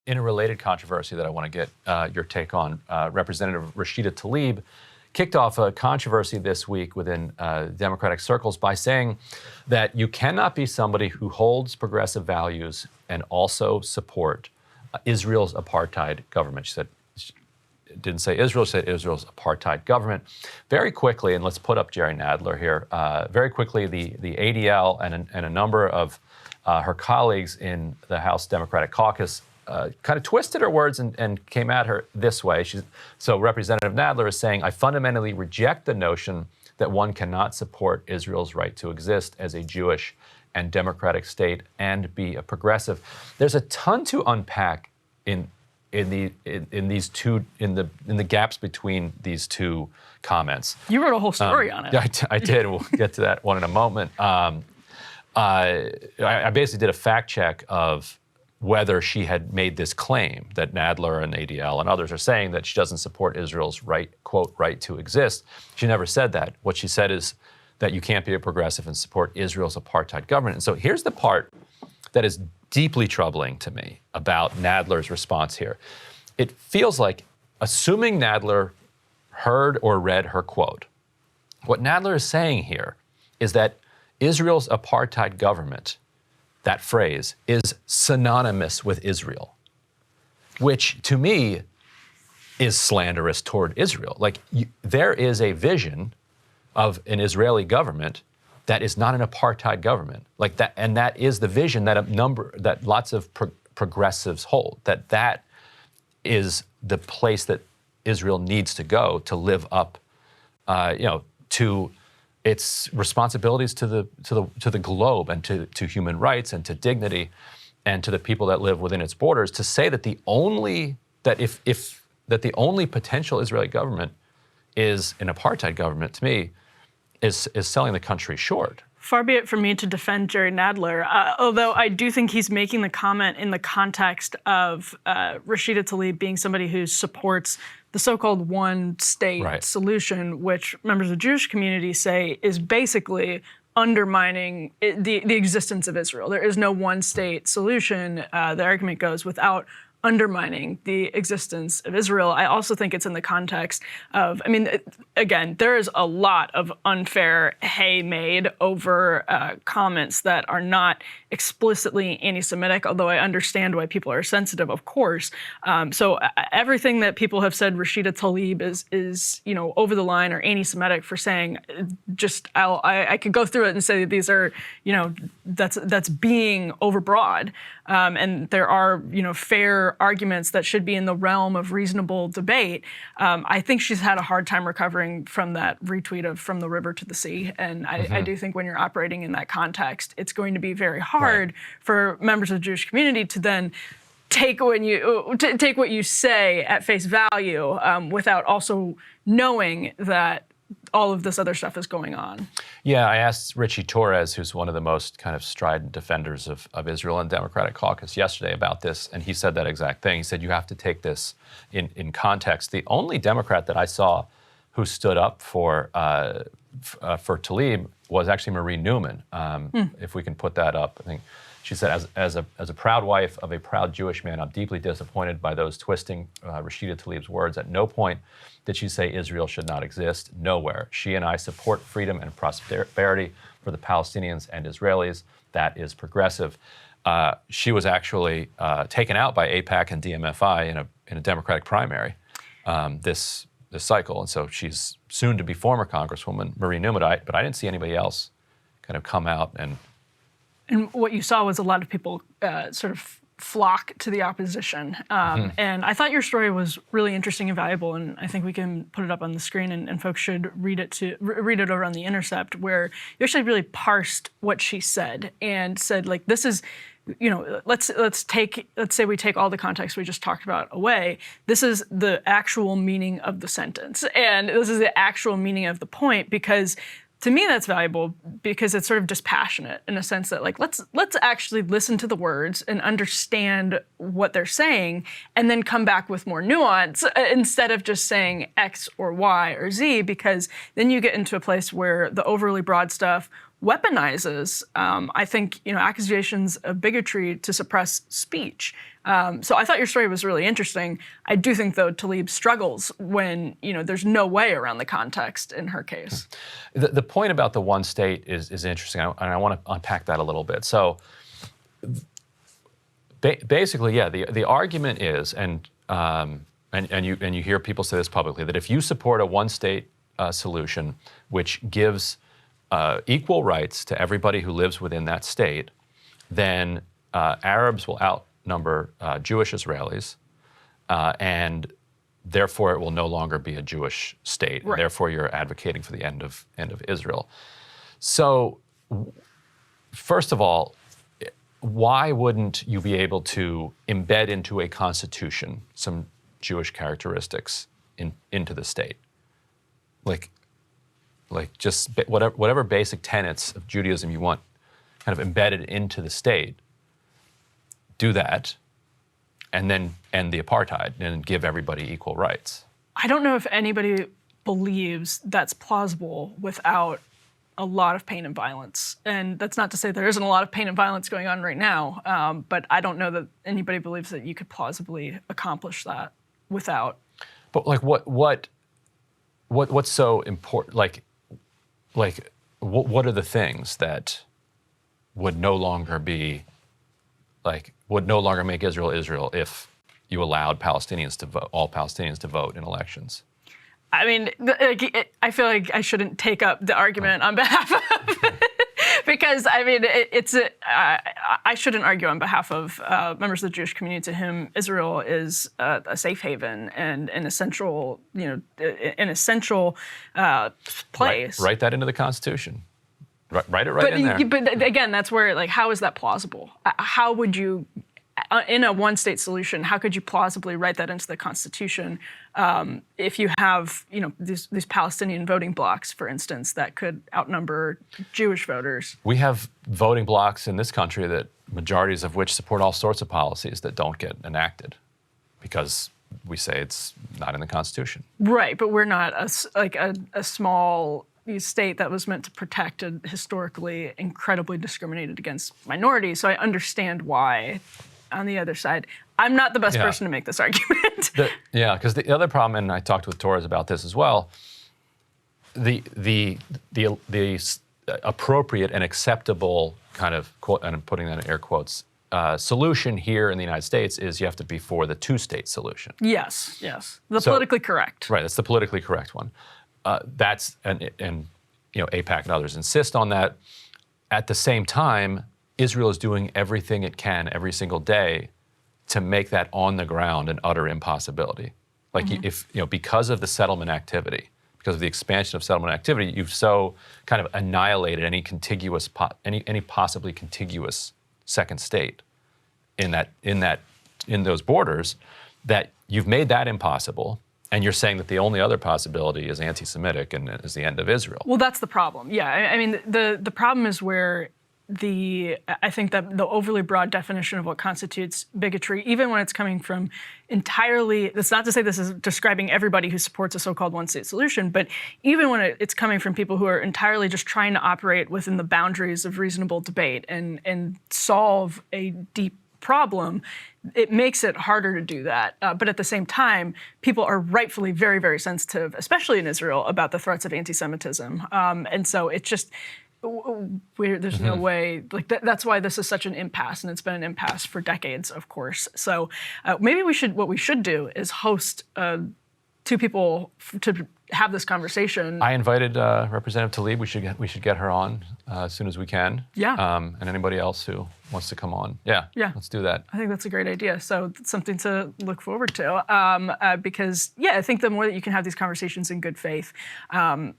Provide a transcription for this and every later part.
In a related controversy that I want to get your take on, Representative Rashida Tlaib kicked off a controversy this week within Democratic circles by saying that you cannot be somebody who holds progressive values and also support Israel's apartheid government. She didn't say Israel, she said Israel's apartheid government. Very quickly, and let's put up Jerry Nadler here, very quickly the ADL and a number of her colleagues in the House Democratic Caucus kind of twisted her words and came at her this way. So Representative Nadler is saying, I fundamentally reject the notion that one cannot support Israel's right to exist as a Jewish and democratic state and be a progressive. There's a ton to unpack in the gaps between these two comments. You wrote a whole story on it. Yeah, I did. We'll get to that one in a moment. I basically did a fact check of whether she had made this claim that Nadler and ADL and others are saying that she doesn't support Israel's right, quote, right to exist. She never said that. What she said is that you can't be a progressive and support Israel's apartheid government. And so here's the part that is deeply troubling to me about Nadler's response here. It feels like, assuming Nadler heard or read her quote, what Nadler is saying here is that Israel's apartheid government, that phrase, is synonymous with Israel, which to me is slanderous toward Israel. Like, there is a vision of an Israeli government that is not an apartheid government, like that, and that is the vision that lots of progressives hold. That is the place that Israel needs to go to live up, to its responsibilities to the globe and to human rights and to dignity and to the people that live within its borders. To say that the only potential Israeli government is an apartheid government, to me, is selling the country short. Far be it from me to defend Jerry Nadler, although I do think he's making the comment in the context of Rashida Tlaib being somebody who supports the so-called one-state solution, which members of the Jewish community say is basically undermining the existence of Israel. There is no one-state solution, the argument goes, without undermining the existence of Israel. I also think it's in the context of, again, there is a lot of unfair hay made over comments that are not explicitly anti-Semitic, although I understand why people are sensitive, of course. So everything that people have said Rashida Tlaib is over the line or anti-Semitic for saying, I could go through it and say that these are, that's being overbroad. And there are, fair arguments that should be in the realm of reasonable debate. I think she's had a hard time recovering from that retweet of "From the River to the Sea," and I do think when you're operating in that context, it's going to be very hard for members of the Jewish community to then take what you say at face value without also knowing that all of this other stuff is going on. Yeah, I asked Richie Torres, who's one of the most kind of strident defenders of Israel and Democratic Caucus, yesterday about this, and he said that exact thing. He said you have to take this in context. The only Democrat that I saw who stood up for Tlaib was actually Marie Newman. If we can put that up, I think she said, as a proud wife of a proud Jewish man, I'm deeply disappointed by those twisting Rashida Tlaib's words. At no point did she say Israel should not exist. Nowhere. She and I support freedom and prosperity for the Palestinians and Israelis. That is progressive. She was actually taken out by AIPAC and DMFI in a Democratic primary this cycle, and so she's soon to be former Congresswoman Marie Newman. But I didn't see anybody else kind of come out and. And what you saw was a lot of people sort of flock to the opposition. And I thought your story was really interesting and valuable, and I think we can put it up on the screen and folks should read it over on The Intercept, where you actually really parsed what she said and said, like, this is, let's say we take all the context we just talked about away. This is the actual meaning of the sentence, and this is the actual meaning of the point, because to me, that's valuable because it's sort of dispassionate in a sense that, like, let's actually listen to the words and understand what they're saying and then come back with more nuance instead of just saying X or Y or Z, because then you get into a place where the overly broad stuff weaponizes, I think, accusations of bigotry to suppress speech. So I thought your story was really interesting. I do think, though, Tlaib struggles when there's no way around the context in her case. The point about the one state is interesting, and I want to unpack that a little bit. So basically, yeah, the argument is, and you hear people say this publicly, that if you support a one-state solution which gives equal rights to everybody who lives within that state, then Arabs will outnumber Jewish Israelis, and therefore it will no longer be a Jewish state. Right. And therefore, you're advocating for the end of Israel. So, first of all, why wouldn't you be able to embed into a constitution some Jewish characteristics into the state? Like just whatever basic tenets of Judaism you want kind of embedded into the state, do that, and then end the apartheid and give everybody equal rights. I don't know if anybody believes that's plausible without a lot of pain and violence. And that's not to say there isn't a lot of pain and violence going on right now, but I don't know that anybody believes that you could plausibly accomplish that without. But like what's so important? Like what are the things that would no longer be would no longer make Israel Israel if you allowed Palestinians to vote, all Palestinians to vote in elections? I mean, I feel like I shouldn't take up the argument on behalf of, because I mean, I shouldn't argue on behalf of members of the Jewish community to whom Israel is a safe haven and an essential, place. Write that into the Constitution. Write it right in there. But again, that's where, how is that plausible? How would you, in a one-state solution, how could you plausibly write that into the Constitution if you have, these Palestinian voting blocks, for instance, that could outnumber Jewish voters? We have voting blocks in this country that majorities of which support all sorts of policies that don't get enacted because we say it's not in the Constitution. Right, but we're not a small state that was meant to protect a historically incredibly discriminated against minority. So I understand why, on the other side, I'm not the best person to make this argument. Because the other problem, and I talked with Torres about this as well, the appropriate and acceptable kind of, quote, and I'm putting that in air quotes, solution here in the United States is you have to be for the two-state solution. Yes. Politically correct. Right, that's the politically correct one. That's and AIPAC and others insist on that. At the same time, Israel is doing everything it can every single day to make that on the ground an utter impossibility. Because of the settlement activity, because of the expansion of settlement activity, you've so kind of annihilated any contiguous, any possibly contiguous second state in those borders, that you've made that impossible. And you're saying that the only other possibility is anti-Semitic and is the end of Israel. Well, that's the problem. Yeah, I mean, the problem is where I think that the overly broad definition of what constitutes bigotry, even when it's coming from entirely, that's not to say this is describing everybody who supports a so-called one-state solution, but even when it's coming from people who are entirely just trying to operate within the boundaries of reasonable debate and solve a deep problem, it makes it harder to do that. But at the same time, people are rightfully very, very sensitive, especially in Israel, about the threats of anti-Semitism. And so it's just, there's no way, that's why this is such an impasse, and it's been an impasse for decades, of course. So maybe what we should do is host two people to have this conversation. I invited Representative Tlaib. We should get her on as soon as we can. Yeah. And anybody else who wants to come on. Yeah. Let's do that. I think that's a great idea. So it's something to look forward to because I think the more that you can have these conversations in good faith,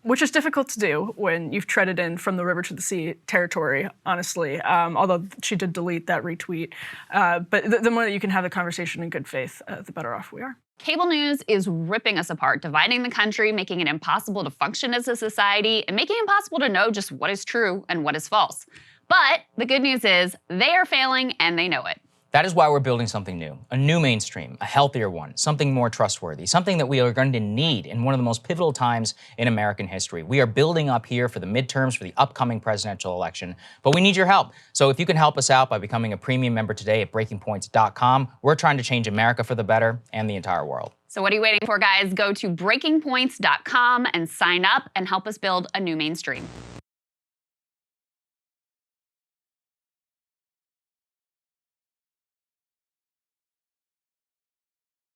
which is difficult to do when you've treaded in from the river to the sea territory, honestly. Although she did delete that retweet, but the more that you can have the conversation in good faith, the better off we are. Cable news is ripping us apart, dividing the country, making it impossible to function as a society, and making it impossible to know just what is true and what is false. But the good news is they are failing and they know it. That is why we're building something new, a new mainstream, a healthier one, something more trustworthy, something that we are going to need in one of the most pivotal times in American history. We are building up here for the midterms, for the upcoming presidential election, but we need your help. So if you can help us out by becoming a premium member today at breakingpoints.com, we're trying to change America for the better and the entire world. So what are you waiting for, guys? Go to breakingpoints.com and sign up and help us build a new mainstream.